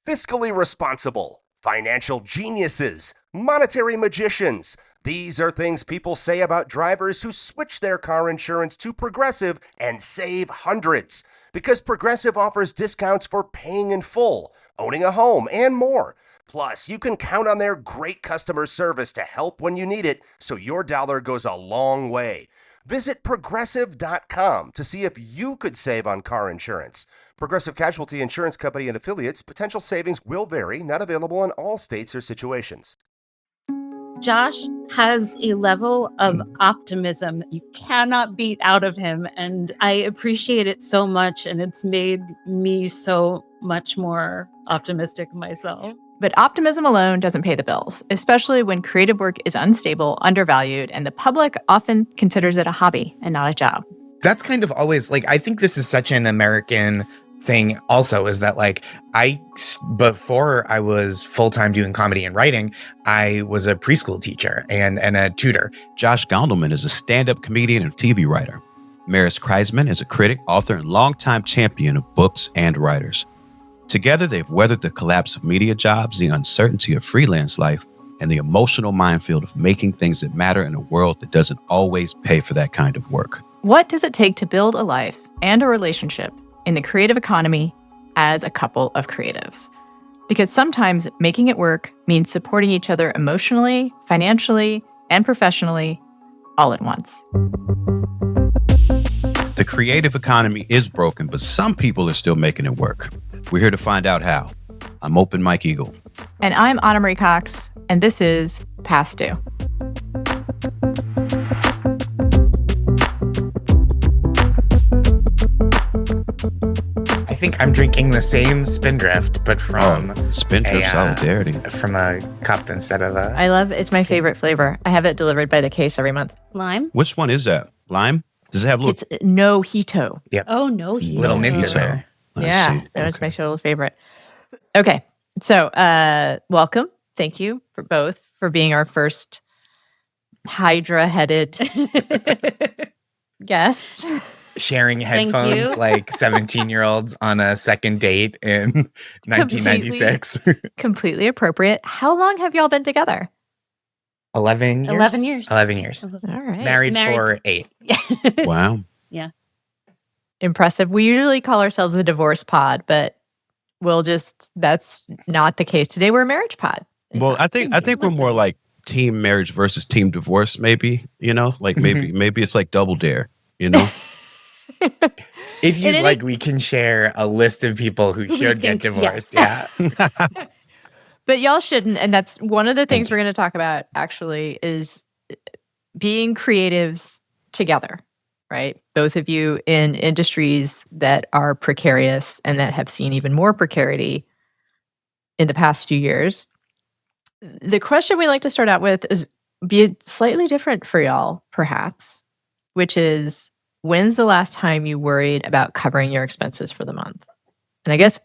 fiscally responsible, financial geniuses, monetary magicians. These are things people say about drivers who switch their car insurance to Progressive and save hundreds. Because Progressive offers discounts for paying in full, owning a home, and more. Plus, you can count on their great customer service to help when you need it, so your dollar goes a long way. Visit Progressive.com to see if you could save on car insurance. Progressive Casualty Insurance Company and Affiliates. Potential savings will vary. Not available in all states or situations. Josh has a level of optimism that you cannot beat out of him. And I appreciate it so much. And it's made me so much more optimistic myself. But optimism alone doesn't pay the bills, especially when creative work is unstable, undervalued, and the public often considers it a hobby and not a job. That's kind of always I think this is such an American thing also, is that before I was full-time doing comedy and writing, I was a preschool teacher and a tutor. Josh Gondelman is a stand-up comedian and TV writer. Maris Kreizman is a critic, author, and longtime champion of books and writers. Together, they've weathered the collapse of media jobs, the uncertainty of freelance life, and the emotional minefield of making things that matter in a world that doesn't always pay for that kind of work. What does it take to build a life and a relationship in the creative economy as a couple of creatives? Because sometimes making it work means supporting each other emotionally, financially, and professionally all at once. The creative economy is broken, but some people are still making it work. We're here to find out how. I'm Open Mike Eagle. And I'm Anna Marie Cox, and this is Past Due. I think I'm drinking the same Spindrift, but from Spindrift solidarity. From a cup instead of a... I love it's my favorite flavor. I have it delivered by the case every month. Lime? Which one is that? Lime? Does it have little... It's Nojito. Yep. Oh, Nojito. Little mint in there. Yeah, that was my total favorite. Okay, so welcome. Thank you for both for being our first Hydra-headed guest. Sharing headphones like 17-year-olds on a second date in 1996. Completely appropriate. How long have y'all been together? 11 years? 11 years. 11 years. All right. Married for 8. Wow. Yeah. Impressive. We usually call ourselves the divorce pod, but that's not the case. Today we're a marriage pod. Well, I think we're more like team marriage versus team divorce, maybe, maybe it's like Double Dare, If you'd like, we can share a list of people who should get divorced. Yes. Yeah. But y'all shouldn't. And that's one of the things we're going to talk about, actually, is being creatives together, right? Both of you in industries that are precarious and that have seen even more precarity in the past few years. The question we like to start out with is be slightly different for y'all, perhaps, which is, when's the last time you worried about covering your expenses for the month? And I guess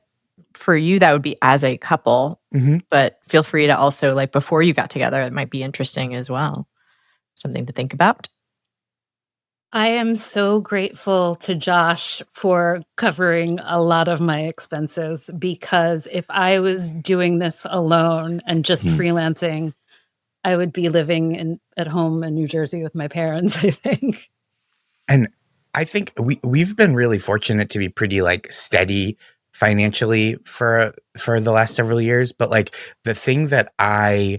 for you, that would be as a couple, but feel free to also, before you got together, it might be interesting as well. Something to think about. I am so grateful to Josh for covering a lot of my expenses, because if I was doing this alone and just freelancing, I would be living at home in New Jersey with my parents, I think. And I think we've been really fortunate to be pretty steady financially for the last several years. But the thing that I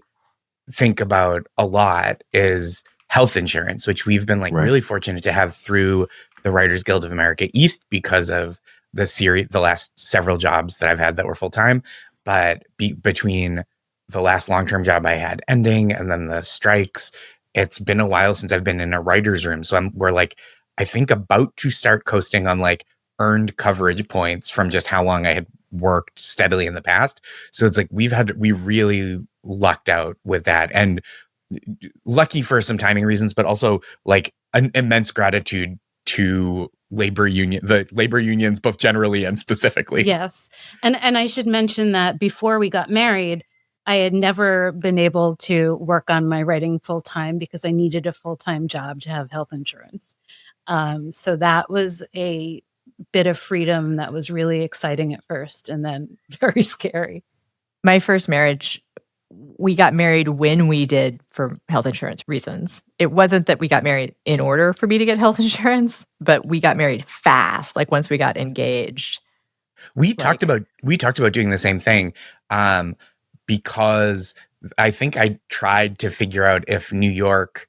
think about a lot is health insurance, which we've been really fortunate to have through the Writers Guild of America East because of the last several jobs that I've had that were full time. But between the last long-term job I had ending and then the strikes, it's been a while since I've been in a writer's room. So we're I think about to start coasting on earned coverage points from just how long I had worked steadily in the past. So it's we really lucked out with that, and lucky for some timing reasons, but also an immense gratitude to the labor unions, both generally and specifically. Yes. And I should mention that before we got married, I had never been able to work on my writing full time because I needed a full-time job to have health insurance. So that was a bit of freedom that was really exciting at first and then very scary. My first marriage, we got married when we did for health insurance reasons. It wasn't that we got married in order for me to get health insurance, but we got married fast. Like once we got engaged. We talked about doing the same thing, because I think I tried to figure out if a New York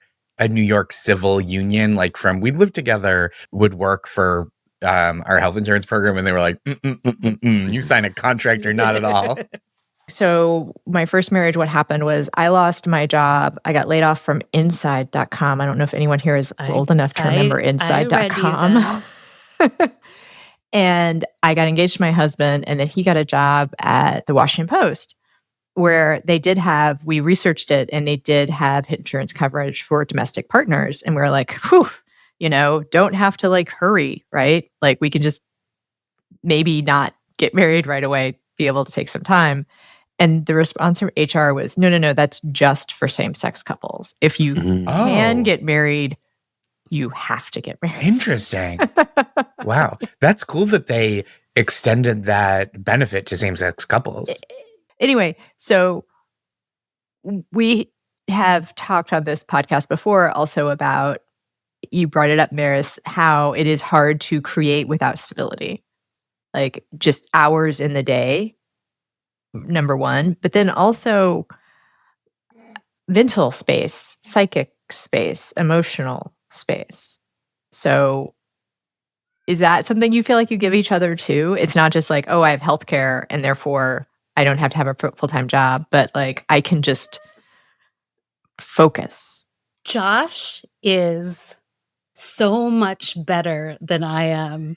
civil union, like we lived together, would work for our health insurance program, and they were like, you sign a contract or not at all. So my first marriage, what happened was I lost my job. I got laid off from inside.com. I don't know if anyone here is old enough to remember inside.com. And I got engaged to my husband, and then he got a job at the Washington Post, where we researched it, and they did have insurance coverage for domestic partners. And we were like, whew, don't have to like hurry, right? Like we can just maybe not get married right away, be able to take some time. And the response from HR was, no, that's just for same-sex couples. If you can get married, you have to get married. Interesting. Wow. That's cool that they extended that benefit to same-sex couples. Anyway, so we have talked on this podcast before also about, you brought it up, Maris, how it is hard to create without stability. Like just hours in the day, number one, but then also mental space, psychic space, emotional space. So is that something you feel like you give each other too? It's not just like, oh, I have healthcare and therefore I don't have to have a full-time job, but like I can just focus. Josh is so much better than I am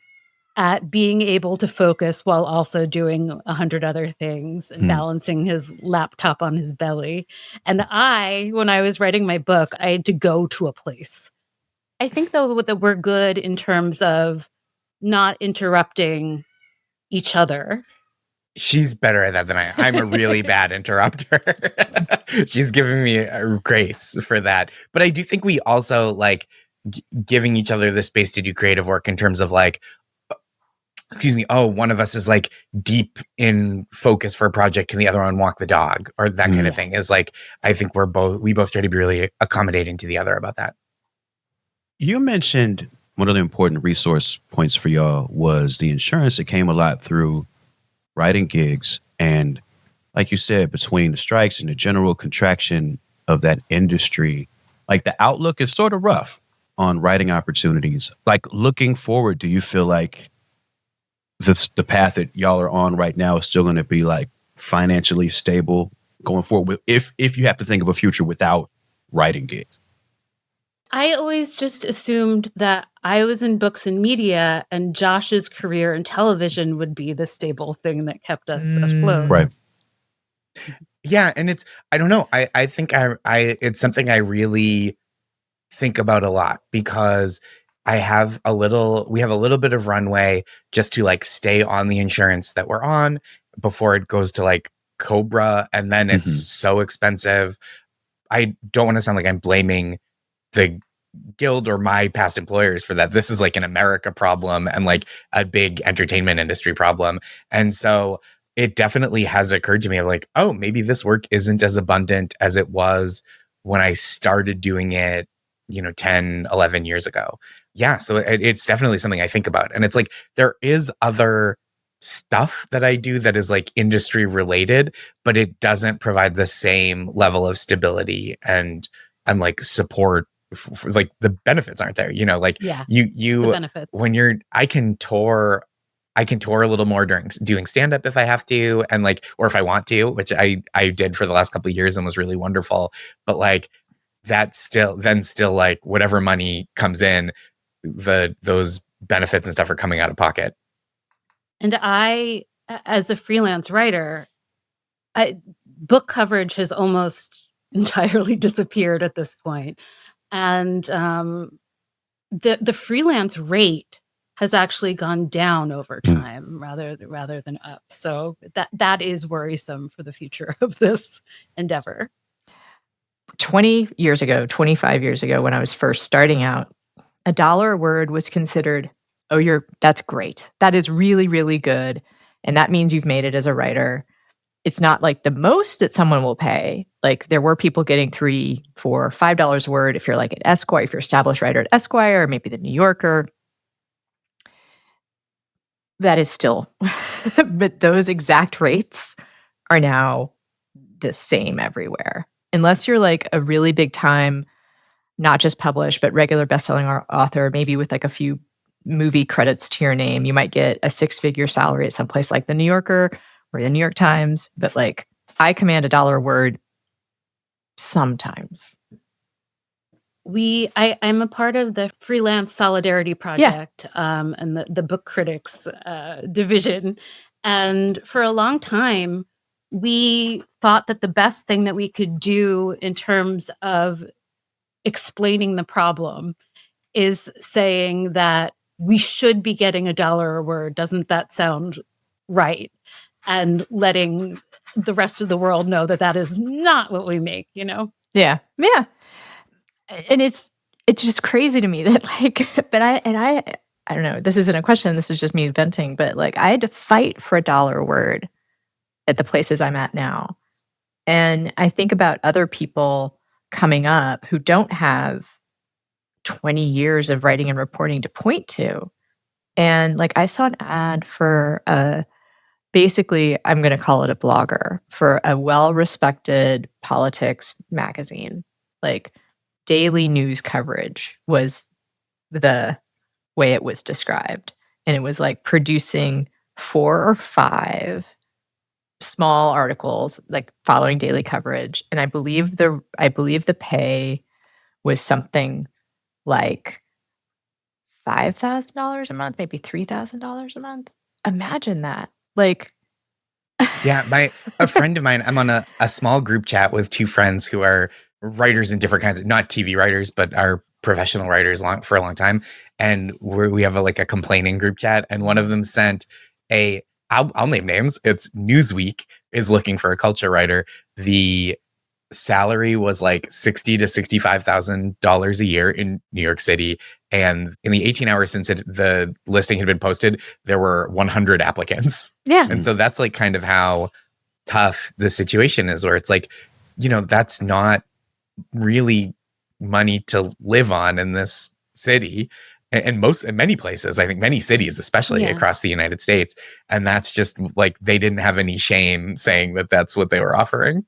at being able to focus while also doing 100 other things and balancing his laptop on his belly. And when I was writing my book, I had to go to a place. I think, though, that we're good in terms of not interrupting each other. She's better at that than I am. I'm a really bad interrupter. She's giving me a grace for that. But I do think we also like giving each other the space to do creative work in terms of like, one of us is like deep in focus for a project and the other one walk the dog or that kind of thing is like, I think we both try to be really accommodating to the other about that. You mentioned one of the important resource points for y'all was the insurance. It came a lot through writing gigs. And like you said, between the strikes and the general contraction of that industry, like the outlook is sort of rough on writing opportunities. Like looking forward, do you feel like the path that y'all are on right now is still going to be like financially stable going forward if you have to think of a future without writing gigs? I always just assumed that I was in books and media and Josh's career in television would be the stable thing that kept us afloat. Right. Yeah. And I don't know. I think it's something I really think about a lot because we have a little bit of runway just to like stay on the insurance that we're on before it goes to like Cobra. And then it's so expensive. I don't want to sound like I'm blaming the guild or my past employers for that. This is like an America problem and like a big entertainment industry problem. And so it definitely has occurred to me like, oh, maybe this work isn't as abundant as it was when I started doing it, 10, 11 years ago. Yeah. So it's definitely something I think about. And it's like, there is other stuff that I do that is like industry related, but it doesn't provide the same level of stability and like support. Like the benefits aren't there, like you the benefits. When I can tour a little more during doing stand-up if I have to, and like, or if I want to, which I did for the last couple of years and was really wonderful. But like that still like whatever money comes in, those benefits and stuff are coming out of pocket. And I, as a freelance writer, book coverage has almost entirely disappeared at this point. And the freelance rate has actually gone down over time rather than up. So that is worrisome for the future of this endeavor. 25 years ago, when I was first starting out, $1 a word was considered, that's great. That is really, really good. And that means you've made it as a writer. it's not like the most that someone will pay. Like there were people getting $3, $4, $5 a word if you're like at Esquire, if you're established writer at Esquire, or maybe the New Yorker. That is still, but those exact rates are now the same everywhere. Unless you're like a really big time, not just published, but regular best-selling author, maybe with like a few movie credits to your name, you might get a 6-figure salary at some place like the New Yorker or the New York Times. But like I command $1 a word sometimes. I'm a part of the Freelance Solidarity Project, and the book critics division. And for a long time, we thought that the best thing that we could do in terms of explaining the problem is saying that we should be getting $1 a word. Doesn't that sound right? And letting the rest of the world know that that is not what we make, you know? Yeah. Yeah. And it's just crazy to me that like, but I don't know, this isn't a question, this is just me venting, but like I had to fight for $1 a word at the places I'm at now. And I think about other people coming up who don't have 20 years of writing and reporting to point to. And like I saw an ad for basically, I'm going to call it a blogger for a well-respected politics magazine. Like daily news coverage was the way it was described. And it was like producing 4 or 5 small articles, like following daily coverage. And I believe the pay was something like $5,000 a month, maybe $3,000 a month. Imagine that. Like, Yeah, a friend of mine, I'm on a small group chat with 2 friends who are writers in different kinds of, not TV writers, but are professional writers for a long time. And we have a complaining group chat. And one of them sent I'll name names. It's Newsweek is looking for a culture writer. The salary was like $60,000 to $65,000 a year in New York City. And in the 18 hours since the listing had been posted, there were 100 applicants. yeah. And so that's like kind of how tough the situation is, where it's like, that's not really money to live on in this city. And many places, I think many cities, especially across the United States. And that's just like, they didn't have any shame saying that that's what they were offering.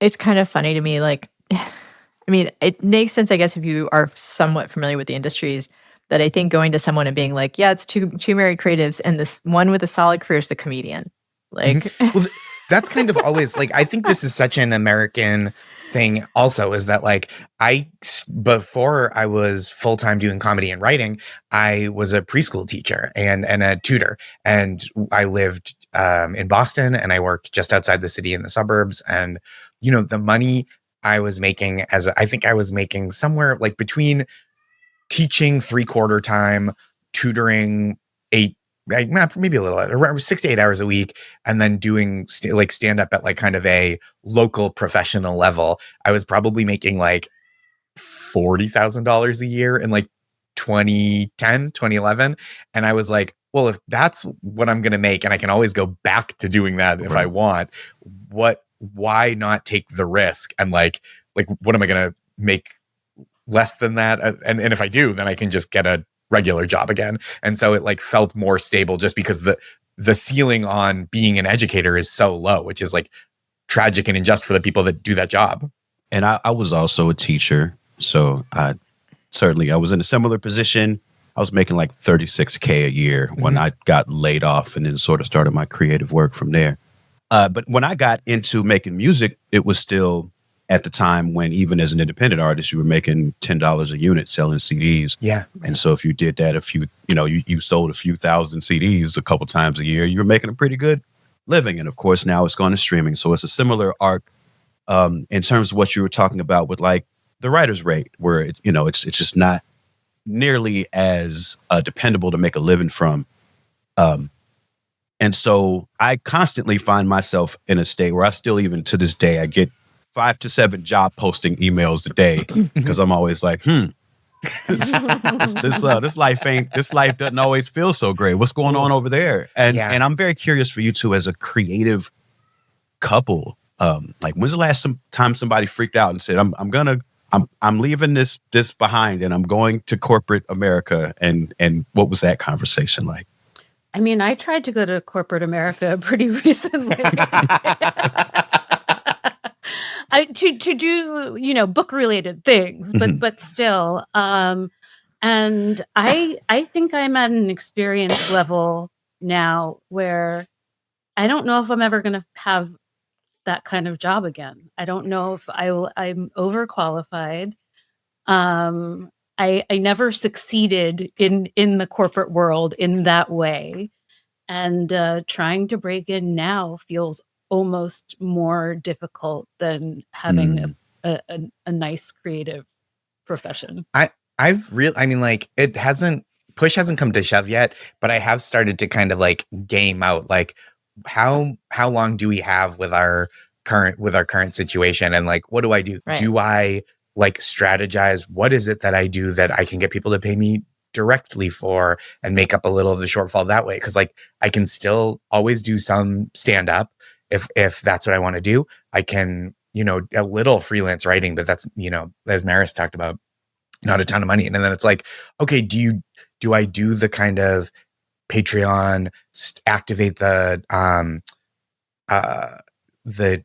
It's kind of funny to me. Like, I mean, it makes sense, I guess, if you are somewhat familiar with the industries, that I think going to someone and being like, yeah, it's two married creatives and this one with a solid career is the comedian. Like, well, that's kind of always like, I think this is such an American thing also, is that like before I was full-time doing comedy and writing, I was a preschool teacher and a tutor, and I lived in Boston, and I worked just outside the city in the suburbs. And the money I was making I think I was making somewhere like between teaching 3/4 time, tutoring 8, maybe a little, around 6 to 8 hours a week, and then doing stand up at like kind of a local professional level. I was probably making like $40,000 a year in like 2010, 2011. And I was like, well, if that's what I'm going to make, and I can always go back to doing that if I want, why not take the risk? And like, what am I going to make less than that? And if I do, then I can just get a regular job again. And so it like felt more stable, just because the ceiling on being an educator is so low, which is like tragic and unjust for the people that do that job. And I was also a teacher. So I was in a similar position. I was making like $36K a year when I got laid off, and then sort of started my creative work from there. But when I got into making music, it was still at the time when, even as an independent artist, you were making $10 a unit selling CDs. Yeah. And so if you did that, you sold a few thousand CDs a couple times a year, you were making a pretty good living. And of course, now it's gone to streaming. So it's a similar arc in terms of what you were talking about with like the writer's rate, where it's just not nearly as dependable to make a living from. And so I constantly find myself in a state where I still, even to this day, I get 5 to 7 job posting emails a day, because I'm always like, This life doesn't always feel so great. What's going on over there? And I'm very curious for you two as a creative couple. Like, when's the last time somebody freaked out and said, I'm leaving this behind and I'm going to corporate America, and what was that conversation like? I mean, I tried to go to corporate America pretty recently. to do, book related things, but still. And I think I'm at an experience level now where I don't know if I'm ever going to have that kind of job again. I don't know if I'm overqualified. I never succeeded in the corporate world in that way. And trying to break in now feels almost more difficult than having a nice creative profession. Push hasn't come to shove yet, but I have started to kind of like game out like how long do we have with our current situation, and like what do I do? Right. Do I like strategize? What is it that I do that I can get people to pay me directly for and make up a little of the shortfall that way? Because like I can still always do some stand up if that's what I want to do. I can, a little freelance writing, but that's, as Maris talked about, not a ton of money. And then it's like, okay, do I do the kind of Patreon, activate the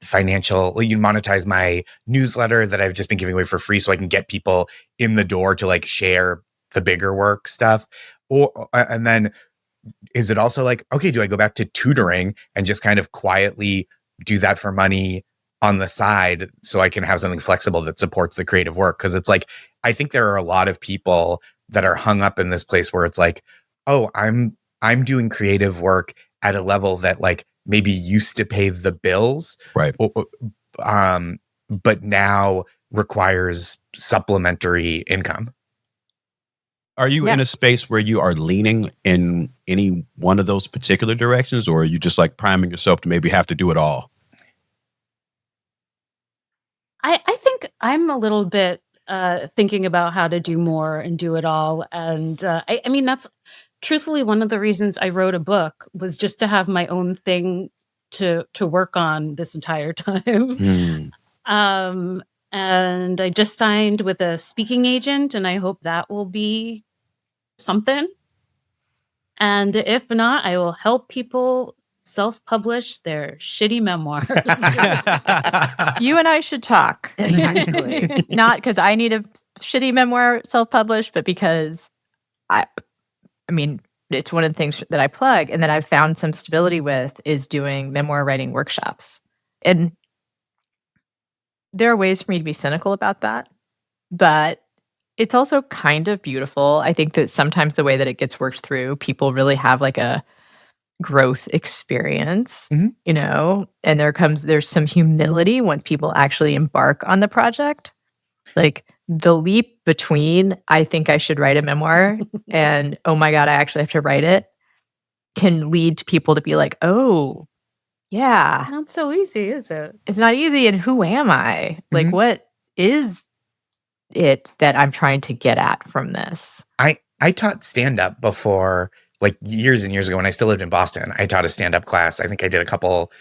financial, you monetize my newsletter that I've just been giving away for free so I can get people in the door to like share the bigger work stuff? And then is it also like, okay, do I go back to tutoring and just kind of quietly do that for money on the side so I can have something flexible that supports the creative work? Because it's like, I think there are a lot of people that are hung up in this place where it's like, oh, I'm doing creative work at a level that like maybe used to pay the bills, right? But now requires supplementary income. Are you in a space where you are leaning in any one of those particular directions, or are you just like priming yourself to maybe have to do it all? I think I'm a little bit thinking about how to do more and do it all. And I mean, that's truthfully one of the reasons I wrote a book, was just to have my own thing to work on this entire time. And I just signed with a speaking agent, and I hope that will be something. And if not, I will help people self-publish their shitty memoirs. You and I should talk, actually. Not because I need a shitty memoir self-published, but because I mean, it's one of the things that I plug and that I've found some stability with is doing memoir writing workshops. And there are ways for me to be cynical about that, but it's also kind of beautiful. I think that sometimes the way that it gets worked through, people really have like a growth experience, and there's some humility once people actually embark on the project. Like the leap between, I think I should write a memoir and, oh my God, I actually have to write it, can lead to people to be like, oh, yeah. Not so easy, is it? It's not easy. And who am I? Like, what is it that I'm trying to get at from this? I taught stand-up before, like years and years ago when I still lived in Boston. I taught a stand-up class. I think I did a couple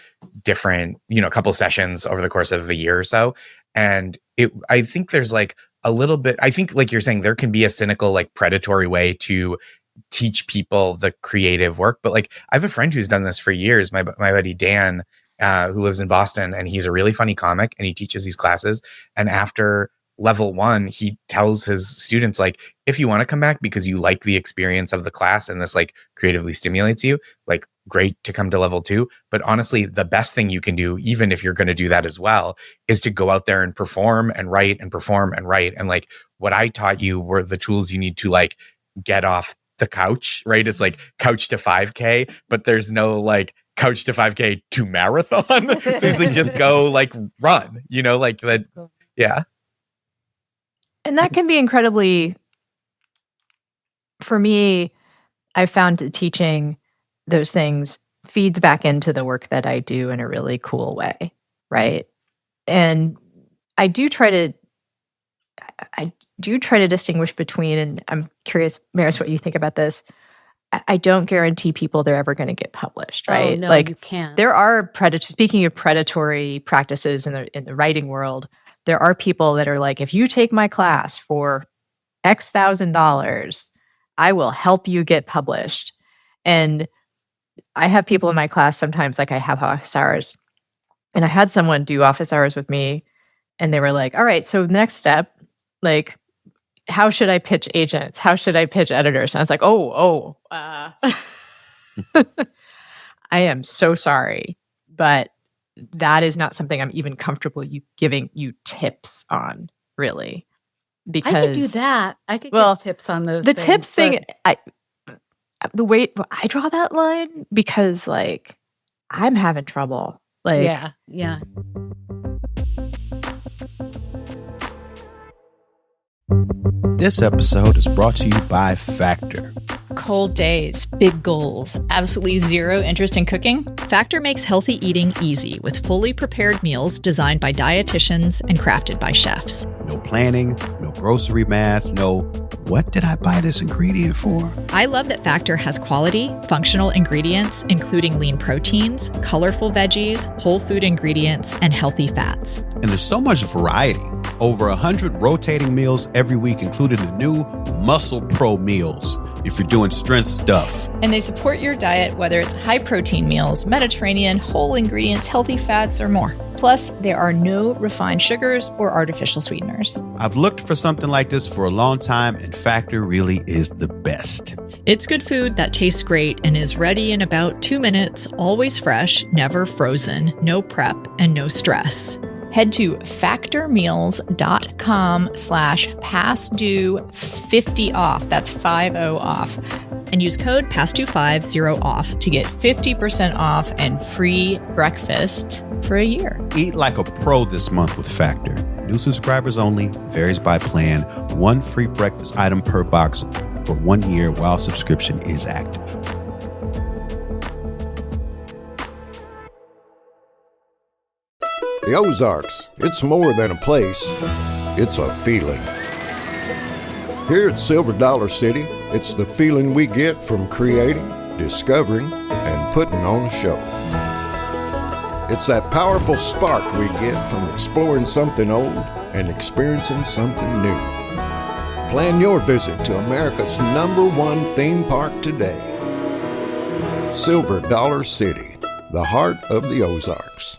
different, couple sessions over the course of a year or so. And I think there's like a little bit, I think like you're saying, there can be a cynical, like predatory way to teach people the creative work. But like, I have a friend who's done this for years, my buddy Dan, who lives in Boston, and he's a really funny comic and he teaches these classes. And after level 1, he tells his students, like, if you want to come back because you like the experience of the class and this like creatively stimulates you, like, great to come to level 2. But honestly, the best thing you can do, even if you're going to do that as well, is to go out there and perform and write and perform and write. And like, what I taught you were the tools you need to like get off the couch, right? It's like couch to 5K, but there's no like couch to 5K to marathon. So it's like, just go like run, like that. Yeah. And that can be incredibly, for me, I found that teaching those things feeds back into the work that I do in a really cool way, right? And I do try to, do try to distinguish between, and I'm curious, Maris, what you think about this. I don't guarantee people they're ever going to get published, right? Oh, no, Like you can't. there are speaking of predatory practices in the writing world, there are people that are like, if you take my class for X $1,000, I will help you get published. And I have people in my class sometimes, like I have office hours, and I had someone do office hours with me, and they were like, all right, so next step, like, how should I pitch agents? How should I pitch editors? And I was like, I am so sorry, but that is not something I'm even comfortable giving you tips on, really. Because I could do that. I could well, give tips on those the things, tips thing, but the way I draw that line, because like I'm having trouble. Like, yeah. This episode is brought to you by Factor. Cold days, big goals, absolutely zero interest in cooking? Factor makes healthy eating easy with fully prepared meals designed by dietitians and crafted by chefs. No planning, no grocery math, no what did I buy this ingredient for? I love that Factor has quality, functional ingredients, including lean proteins, colorful veggies, whole food ingredients, and healthy fats. And there's so much variety. Over 100 rotating meals every week, including the new Muscle Pro meals, if you're doing strength stuff. And they support your diet, whether it's high protein meals, Mediterranean, whole ingredients, healthy fats, or more. Plus, there are no refined sugars or artificial sweeteners. I've looked for something like this for a long time, and Factor really is the best. It's good food that tastes great and is ready in about 2 minutes, always fresh, never frozen, no prep, and no stress. Head to factormeals.com/pastdue50off. That's 50 off. And use code PASTDUE50OFF to get 50% off and free breakfast for a year. Eat like a pro this month with Factor. New subscribers only, varies by plan, 1 free breakfast item per box for 1 year while subscription is active. The Ozarks, it's more than a place, it's a feeling. Here at Silver Dollar City, it's the feeling we get from creating, discovering, and putting on a show. It's that powerful spark we get from exploring something old and experiencing something new. Plan your visit to America's #1 theme park today. Silver Dollar City, the heart of the Ozarks.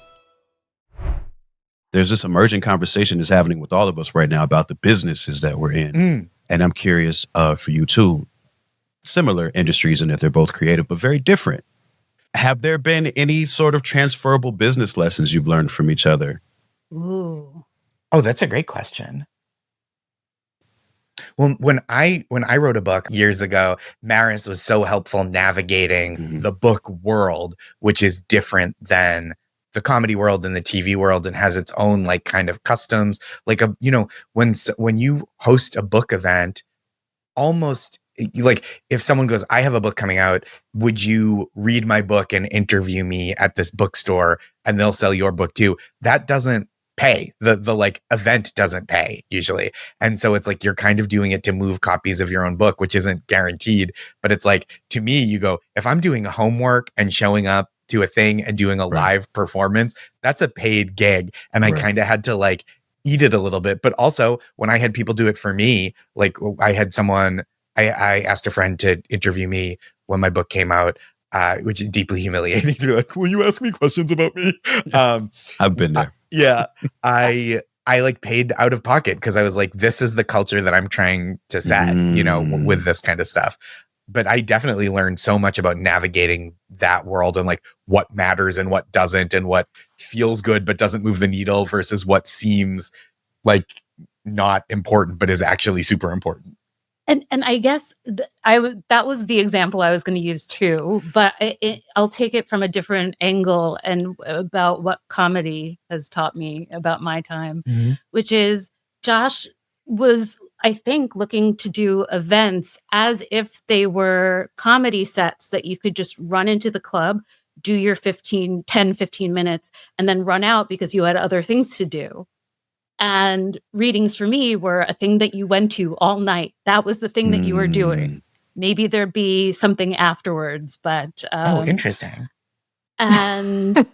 There's this emerging conversation that's happening with all of us right now about the businesses that we're in. And I'm curious for you too, similar industries in that they're both creative, but very different. Have there been any sort of transferable business lessons you've learned from each other? Ooh. Oh, that's a great question. Well, when I wrote a book years ago, Maris was so helpful navigating the book world, which is different than the comedy world and the TV world, and has its own like kind of customs. Like when you host a book event, almost like if someone goes, I have a book coming out, would you read my book and interview me at this bookstore, and they'll sell your book too? That doesn't pay. The like event doesn't pay usually. And so it's like you're kind of doing it to move copies of your own book, which isn't guaranteed. But it's like, to me, you go, if I'm doing homework and showing up to a thing and doing a live performance, that's a paid gig. And I kind of had to like eat it a little bit. But also when I had people do it for me, like I had someone, I asked a friend to interview me when my book came out, which is deeply humiliating. To be like, will you ask me questions about me? I've been there. Yeah. I like paid out of pocket because I was like, this is the culture that I'm trying to set, with this kind of stuff. But I definitely learned so much about navigating that world and like what matters and what doesn't, and what feels good but doesn't move the needle versus what seems like not important but is actually super important. And I guess that was the example I was going to use too, but I'll take it from a different angle and about what comedy has taught me about my time, which is Josh was, I think, looking to do events as if they were comedy sets that you could just run into the club, do your 10, 15 minutes, and then run out because you had other things to do. And readings for me were a thing that you went to all night. That was the thing that you were doing. Maybe there'd be something afterwards, but interesting. And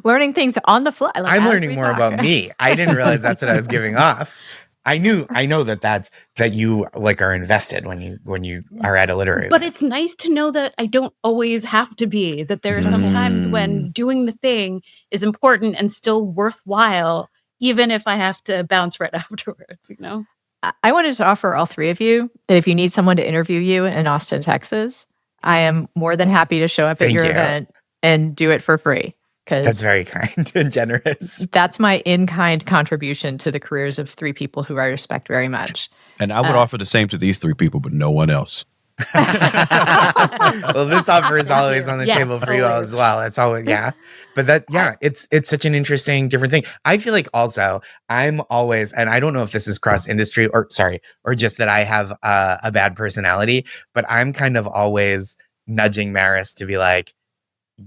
learning things on the fly. I'm learning more about me. I didn't realize that's what I was giving off. I know that you like are invested when you are at a literary but event. It's nice to know that I don't always have to be, that there are some times when doing the thing is important and still worthwhile, even if I have to bounce right afterwards, you know? I wanted to offer all three of you that if you need someone to interview you in Austin, Texas, I am more than happy to show up at your event and do it for free. That's very kind and generous. That's my in-kind contribution to the careers of three people who I respect very much. And I would offer the same to these three people, but no one else. Well, this offer is always on the table for you all as well. It's always, but it's such an interesting, different thing. I feel like also I'm always, and I don't know if this is cross industry or just that I have a bad personality, but I'm kind of always nudging Maris to be like,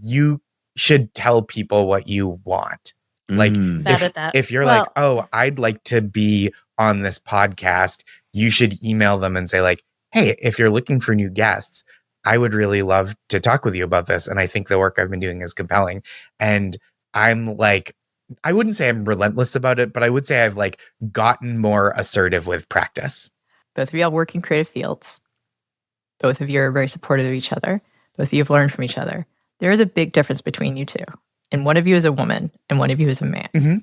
you should tell people what you want. Like if you're like, oh, I'd like to be on this podcast, you should email them and say like, hey, if you're looking for new guests, I would really love to talk with you about this. And I think the work I've been doing is compelling. And I'm like, I wouldn't say I'm relentless about it, but I would say I've like gotten more assertive with practice. Both of you all work in creative fields. Both of you are very supportive of each other. Both of you have learned from each other. There is a big difference between you two. And one of you is a woman and one of you is a man. Mm-hmm.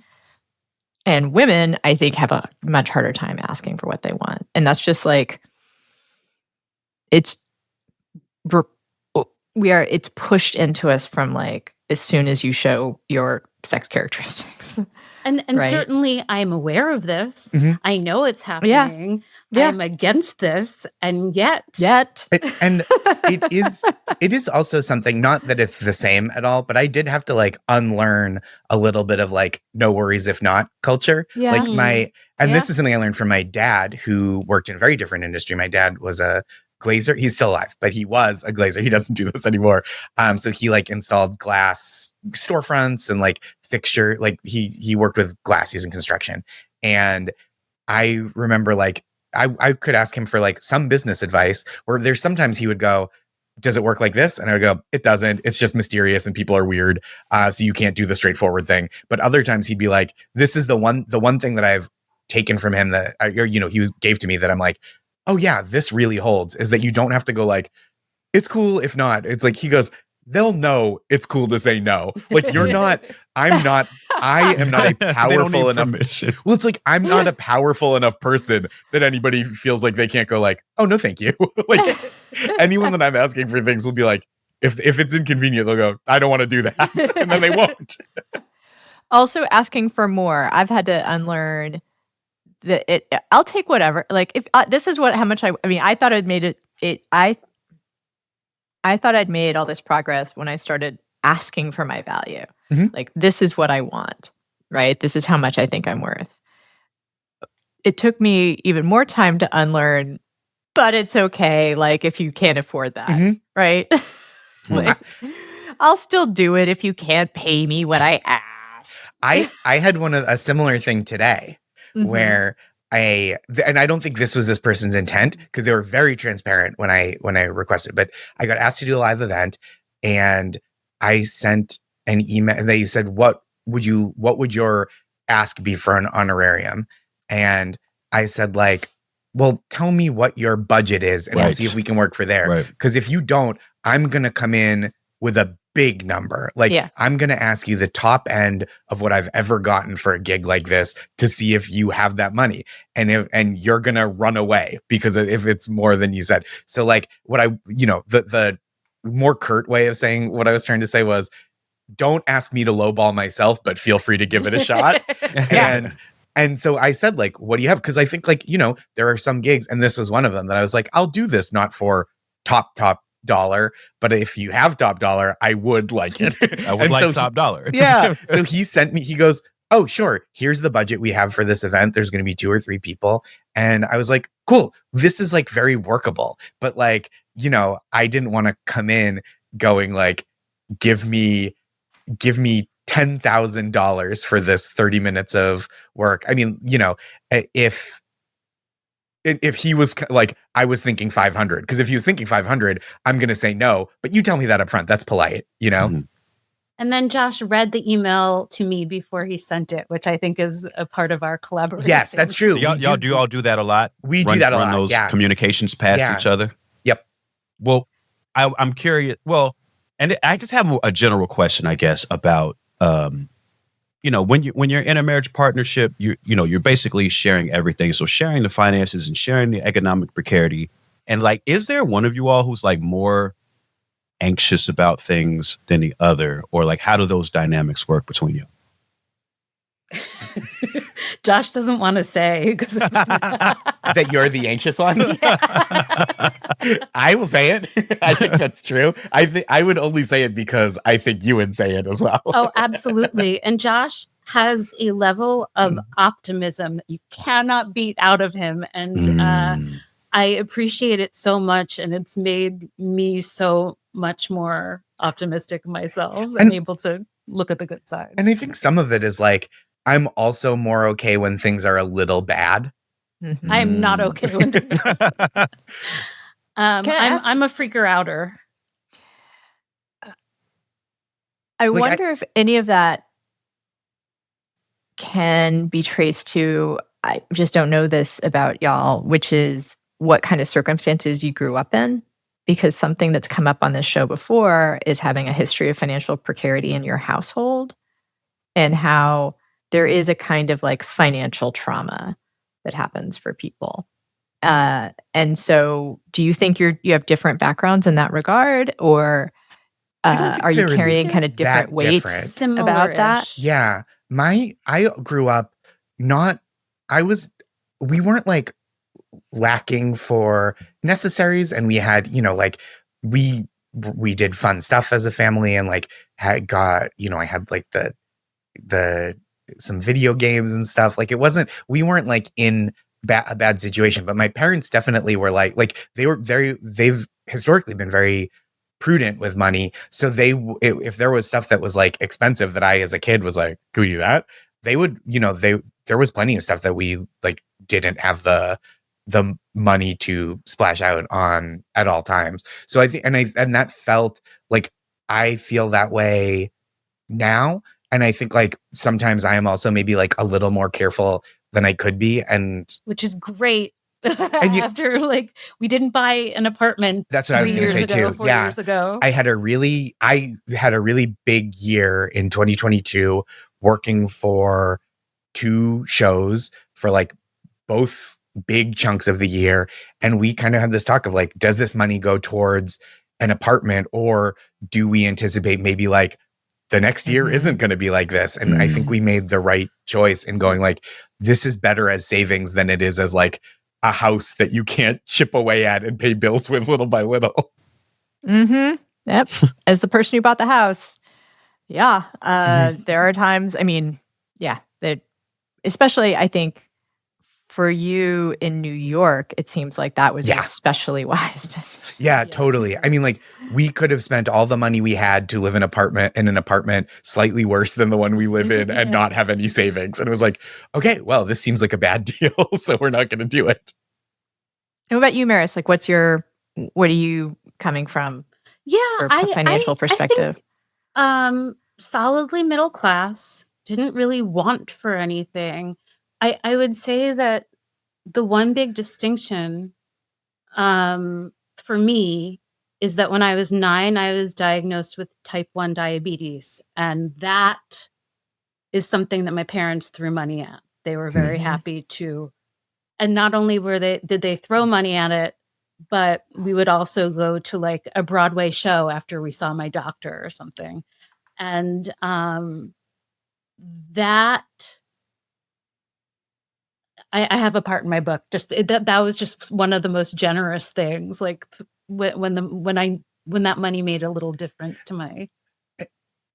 And women, I think, have a much harder time asking for what they want. And that's just like, it's pushed into us from like, as soon as you show your sex characteristics. And right? Certainly I'm aware of this. Mm-hmm. I know it's happening. Yeah. I'm against this. And yet. And it is also something, not that it's the same at all, but I did have to like unlearn a little bit of like, no worries if not culture. Yeah. Like this is something I learned from my dad, who worked in a very different industry. My dad was a glazer. He's still alive, but he was a glazer. He doesn't do this anymore. So he like installed glass storefronts and like fixture, like he worked with glass using construction. And I remember like, I could ask him for like some business advice where there's sometimes he would go, does it work like this? And I would go, it doesn't. It's just mysterious and people are weird. So you can't do the straightforward thing. But other times he'd be like, this is the one thing that I've taken from him that, gave to me that I'm like, oh yeah, this really holds, is that you don't have to go like, it's cool if not. It's like, he goes, they'll know it's cool to say no. Like I am not a powerful enough. Permission. Well, it's like, I'm not a powerful enough person that anybody feels like they can't go like, oh no, thank you. Like anyone that I'm asking for things will be like, if it's inconvenient, they'll go, I don't want to do that. And then they won't. Also asking for more. I've had to unlearn that I'll take whatever. Like if this is how much I mean, I thought I'd made it. I thought I'd made all this progress when I started asking for my value. Mm-hmm. Like, this is what I want, right? This is how much I think I'm worth. It took me even more time to unlearn, but it's okay. Like, if you can't afford that, right? Like, I'll still do it if you can't pay me what I asked. I had a similar thing today where and I don't think this was this person's intent, because they were very transparent when I requested, but I got asked to do a live event and I sent an email and they said, what would your ask be for an honorarium? And I said like, well, tell me what your budget is and we'll see if we can work for there. Right. Because if you don't, I'm going to come in with a big number. Like I'm going to ask you the top end of what I've ever gotten for a gig like this to see if you have that money. And you're going to run away because if it's more than you said. So like what the more curt way of saying what I was trying to say was, don't ask me to lowball myself, but feel free to give it a shot. And so I said like, what do you have? Because I think like, there are some gigs, and this was one of them that I was like, I'll do this not for top dollar, but if you have top dollar, I would like it. I would like top dollar. Yeah. So he goes, oh, sure, here's the budget we have for this event. There's going to be 2 or 3 people. And I was like, cool, this is like very workable. But like, I didn't want to come in going like, give me $10,000 for this 30 minutes of work. I mean, if he was like, I was thinking 500, because if he was thinking 500, I'm going to say no, but you tell me that up front. That's polite, Mhm. And then Josh read the email to me before he sent it, which I think is a part of our collaboration. Yes, that's true. So y'all do all do that a lot? We do that a lot. Run those Yeah. communications past Yeah. each other? Yep. Well, I'm curious. Well, and I just have a general question, I guess, about when you're in a marriage partnership, you're basically sharing everything. So sharing the finances and sharing the economic precarity. And like, is there one of you all who's like more anxious about things than the other, or like how do those dynamics work between you? Josh doesn't want to say because that you're the anxious one. I will say it. I think that's true. I would only say it because I think you would say it as well. Oh, absolutely. And Josh has a level of optimism that you cannot beat out of him. And I appreciate it so much. And it's made me so much more optimistic myself and able to look at the good side. And I think some of it is like, I'm also more okay when things are a little bad. I am not okay when I'm a freaker outer. I wonder if any of that can be traced to, I just don't know this about y'all, which is what kind of circumstances you grew up in. Because something that's come up on this show before is having a history of financial precarity in your household, and how there is a kind of like financial trauma that happens for people. And so do you think you have different backgrounds in that regard, or are you carrying kind of different weights about that? Yeah. I grew up we weren't like lacking for necessaries, and we had, we did fun stuff as a family, and like I had like the some video games and stuff. Like we weren't like in a bad situation, but my parents definitely were like they've historically been very prudent with money. So if there was stuff that was like expensive that I as a kid was like, could we do that? They would, there was plenty of stuff that we like didn't have the money to splash out on at all times. So I think, and that felt like, I feel that way now. And I think like sometimes I am also maybe like a little more careful than I could be, and which is great. After like we didn't buy an apartment. That's what I was going to say too. 4 years ago. I had a really big year in 2022 working for 2 shows for like both big chunks of the year. And we kind of had this talk of like, does this money go towards an apartment, or do we anticipate maybe like the next year isn't going to be like this? And I think we made the right choice in going like, this is better as savings than it is as like a house that you can't chip away at and pay bills with little by little. Yep. As the person who bought the house. Yeah. There are times, I mean, yeah, especially I think for you in New York, it seems like that was especially wise decision. Yeah, totally. I mean, like we could have spent all the money we had to live in an apartment slightly worse than the one we live in and not have any savings. And it was like, okay, well, this seems like a bad deal, so we're not going to do it. And what about you, Maris? Like, what are you coming from? From a financial perspective. I think, solidly middle class, didn't really want for anything. I would say that the one big distinction for me is that when I was 9, I was diagnosed with type 1 diabetes. And that is something that my parents threw money at. They were very happy to. And not only did they throw money at it, but we would also go to like a Broadway show after we saw my doctor or something. And that I have a part in my book. Just that was just one of the most generous things. Like when that money made a little difference to my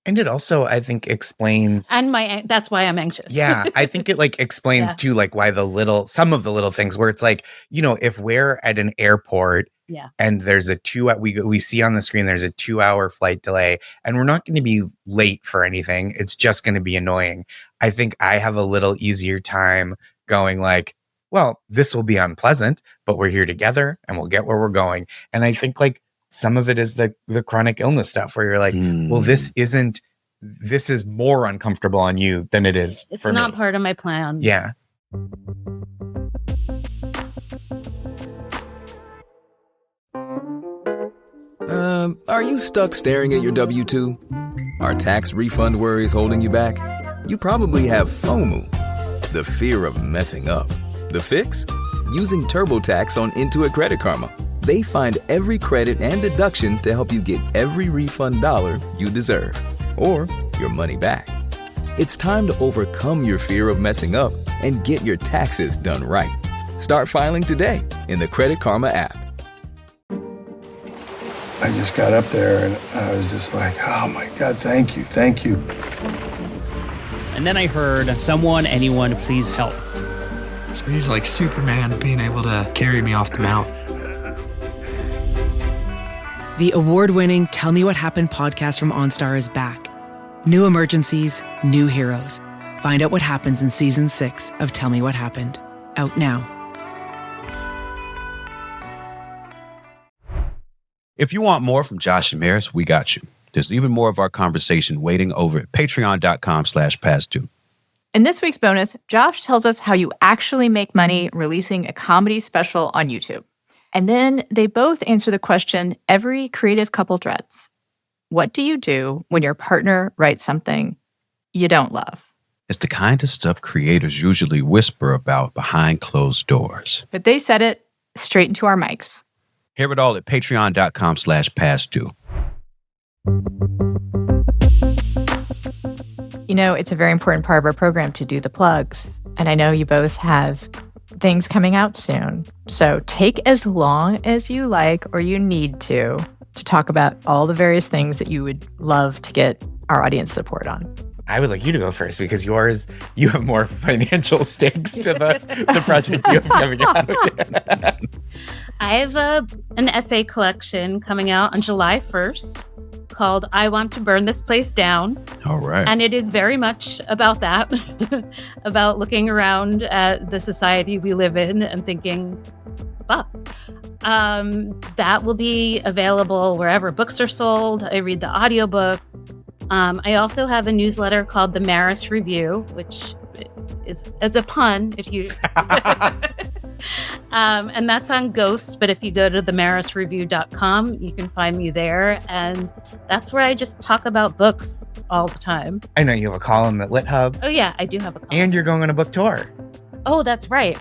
And it also, I think, explains. And that's why I'm anxious. Yeah, I think it like explains too, like why some of the little things where it's like, if we're at an airport and there's we see on the screen, there's a 2-hour flight delay and we're not going to be late for anything. It's just going to be annoying. I think I have a little easier time going like, well, this will be unpleasant, but we're here together and we'll get where we're going. And I think like some of it is the chronic illness stuff where you're like, well, this is more uncomfortable on you than it is it's for not me. part of my plan. Yeah. Are you stuck staring at your W-2? Are tax refund worries holding you back? You probably have FOMO, the fear of messing up. The fix? Using TurboTax on Intuit Credit Karma. They find every credit and deduction to help you get every refund dollar you deserve. Or your money back. It's time to overcome your fear of messing up and get your taxes done right. Start filing today in the Credit Karma app. I just got up there and I was just like, oh my God, thank you. And then I heard, someone, anyone, please help. So he's like Superman being able to carry me off the mountain. The award-winning Tell Me What Happened podcast from OnStar is back. New emergencies, new heroes. Find out what happens in season 6 of Tell Me What Happened. Out now. If you want more from Josh and Maris, we got you. There's even more of our conversation waiting over at patreon.com/past2. In this week's bonus, Josh tells us how you actually make money releasing a comedy special on YouTube. And then they both answer the question every creative couple dreads. What do you do when your partner writes something you don't love? It's the kind of stuff creators usually whisper about behind closed doors. But they said it straight into our mics. Hear it all at patreon.com/past2. It's a very important part of our program to do the plugs. And I know you both have things coming out soon. So take as long as you like or you need to talk about all the various things that you would love to get our audience support on. I would like you to go first because you have more financial stakes to the project you have coming out. I have an essay collection coming out on July 1st called I Want to Burn This Place Down. All right. And it is very much about that, about looking around at the society we live in and thinking, fuck. That will be available wherever books are sold. I read the audiobook. I also have a newsletter called the Maris Review, which is a pun if you... and that's on Ghost, but if you go to themarisreview.com, you can find me there. And that's where I just talk about books all the time. I know you have a column at Lit Hub. Oh, yeah, I do have a column. And you're going on a book tour. Oh, that's right.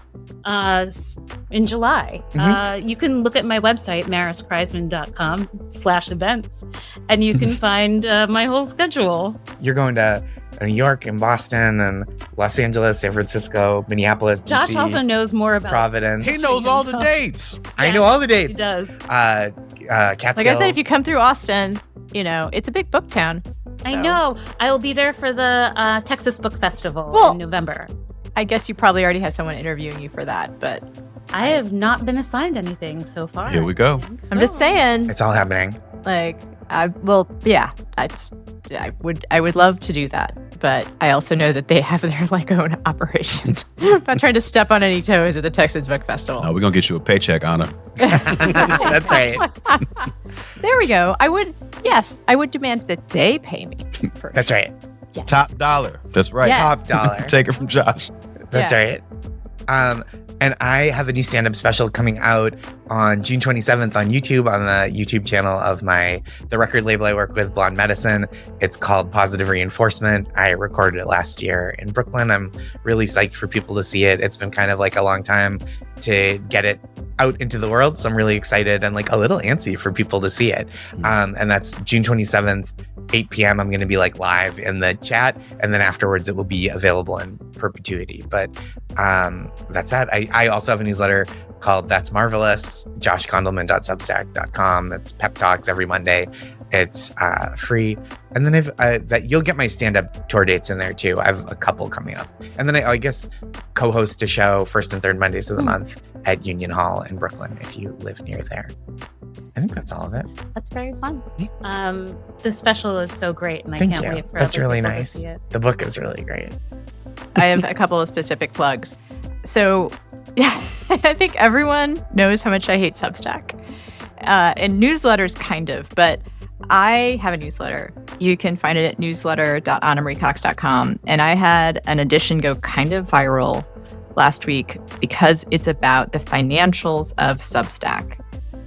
In July. Mm-hmm. You can look at my website, mariskreizman.com/events, and you can find my whole schedule. You're going to New York and Boston and Los Angeles, San Francisco, Minneapolis, Josh DC, also knows more about Providence. He knows all the dates. I know all the dates. He does. Catskills. Like I said, if you come through Austin, it's a big book town. So. I know. I will be there for the Texas Book Festival in November. I guess you probably already had someone interviewing you for that, but I have not been assigned anything so far. Here we go. I'm just saying. It's all happening. Like, I would love to do that, but I also know that they have their own operation. I'm not trying to step on any toes at the Texas Book Festival. We're gonna get you a paycheck, Anna. That's right. There we go. I would demand that they pay me. That's right. Yes. Top dollar. That's right. Yes. Top dollar. Take it from Josh. That's right. And I have a new stand-up special coming out on June 27th on YouTube, on the YouTube channel of the record label I work with, Blonde Medicine. It's called Positive Reinforcement. I recorded it last year in Brooklyn. I'm really psyched for people to see it. It's been kind of a long time to get it out into the world. So I'm really excited and a little antsy for people to see it. And that's June 27th, 8 p.m. I'm going to be live in the chat. And then afterwards it will be available in perpetuity. But that's that. I also have a newsletter called That's Marvelous, joshgondelman.substack.com. It's pep talks every Monday. It's free. And then that you'll get my stand-up tour dates in there too. I have a couple coming up. And then I guess co-host a show first and third Mondays of the month at Union Hall in Brooklyn if you live near there. I think that's all of it. That's very fun. The special is so great, and I Thank can't you. wait for That's other really people to nice. see it. The book is really great. I have a couple of specific plugs. So, yeah, I think everyone knows how much I hate Substack. And newsletters, kind of, but I have a newsletter. You can find it at newsletter.annamariecox.com. And I had an edition go kind of viral last week because it's about the financials of Substack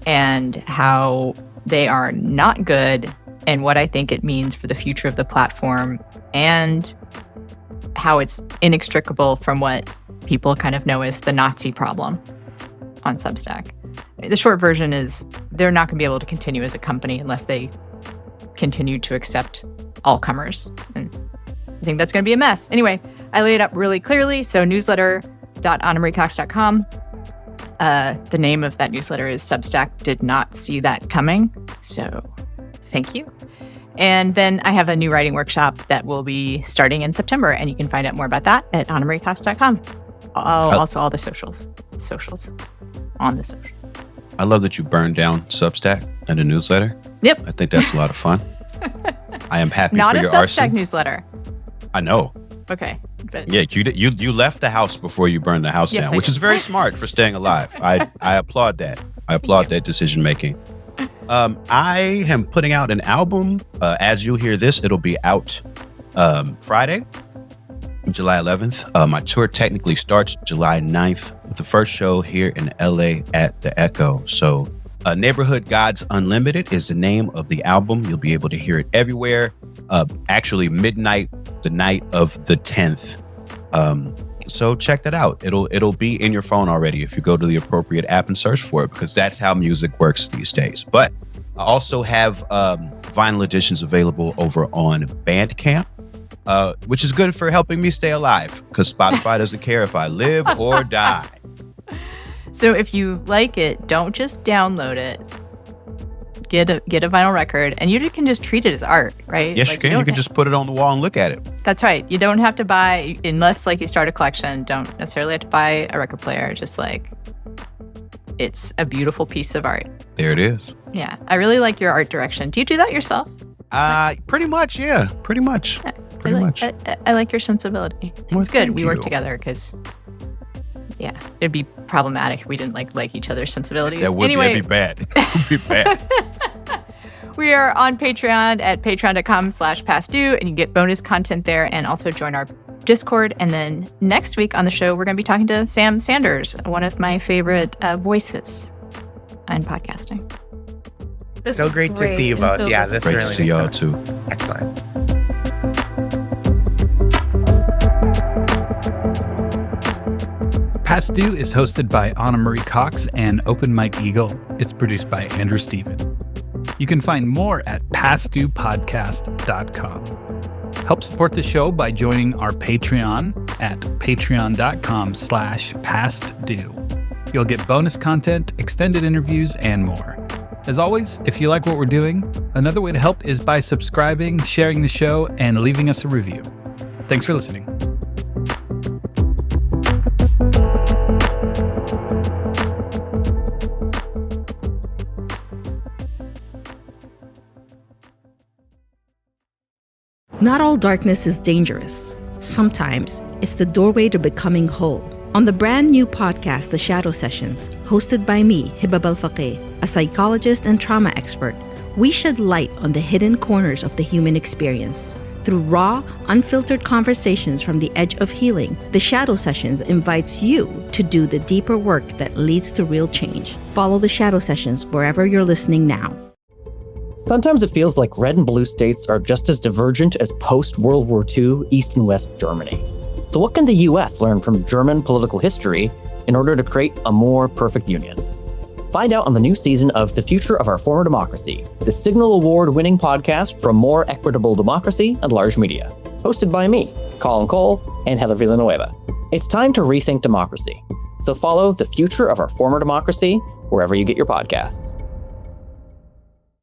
and how they are not good and what I think it means for the future of the platform and how it's inextricable from what people kind of know as the Nazi problem on Substack. The short version is they're not going to be able to continue as a company unless they continue to accept all comers. And I think that's going to be a mess. Anyway, I lay it up really clearly. So newsletter.annamariecox.com. The name of that newsletter is Substack Did Not See That Coming. So thank you. And then I have a new writing workshop that will be starting in September, and you can find out more about that at annamariecox.com. Also all the socials on the socials. I love that you burned down Substack and a newsletter. Yep. I think that's a lot of fun. I am happy Not for a your Substack arson. Newsletter. I know. Okay. But Yeah, you left the house before you burned the house Yes, down, I which did. is very smart for staying alive. I applaud that. I applaud that decision making. I am putting out an album. As you hear this, it'll be out Friday, July 11th. My tour technically starts July 9th with the first show here in LA at the Echo. So Neighborhood Gods Unlimited is the name of the album. You'll be able to hear it everywhere. Actually, midnight, the night of the 10th. So check that out. It'll be in your phone already if you go to the appropriate app and search for it, because that's how music works these days. But I also have vinyl editions available over on Bandcamp, which is good for helping me stay alive, because Spotify doesn't care if I live or die. So if you like it, don't just download it. Get a vinyl record, and you can just treat it as art, right? Yes, you can. You can just put it on the wall and look at it. That's right. You don't have to buy, unless like you start a collection, don't necessarily have to buy a record player. Just like, it's a beautiful piece of art. There it is. Yeah. I really like your art direction. Do you do that yourself? Pretty much, yeah. Pretty much. Pretty much. I like your sensibility. Well, It's good. thank We work you. together because, yeah, it'd be problematic if we didn't like each other's sensibilities. That would Anyway, be bad. It would be bad. we are on Patreon at patreon.com/pastdue, and you get bonus content there and also join our Discord. And then next week on the show, we're going to be talking to Sam Sanders, one of my favorite voices in podcasting. This So was great to see you and both. so Yeah, good this Great is to really see nice y'all stuff. too. Excellent. Past Due is hosted by Anna Marie Cox and Open Mike Eagle. It's produced by Andrew Steven. You can find more at pastduepodcast.com. Help support the show by joining our Patreon at patreon.com/pastdue. You'll get bonus content, extended interviews, and more. As always, if you like what we're doing, another way to help is by subscribing, sharing the show, and leaving us a review. Thanks for listening. Not all darkness is dangerous. Sometimes it's the doorway to becoming whole. On the brand new podcast, The Shadow Sessions, hosted by me, Hibab Al-Faqih, a psychologist and trauma expert, we shed light on the hidden corners of the human experience. Through raw, unfiltered conversations from the edge of healing, The Shadow Sessions invites you to do the deeper work that leads to real change. Follow The Shadow Sessions wherever you're listening now. Sometimes it feels like red and blue states are just as divergent as post-World War II East and West Germany. So what can the US learn from German political history in order to create a more perfect union? Find out on the new season of The Future of Our Former Democracy, the Signal Award-winning podcast for more equitable democracy and large media. Hosted by me, Colin Cole, and Heather Villanueva. It's time to rethink democracy. So follow The Future of Our Former Democracy wherever you get your podcasts.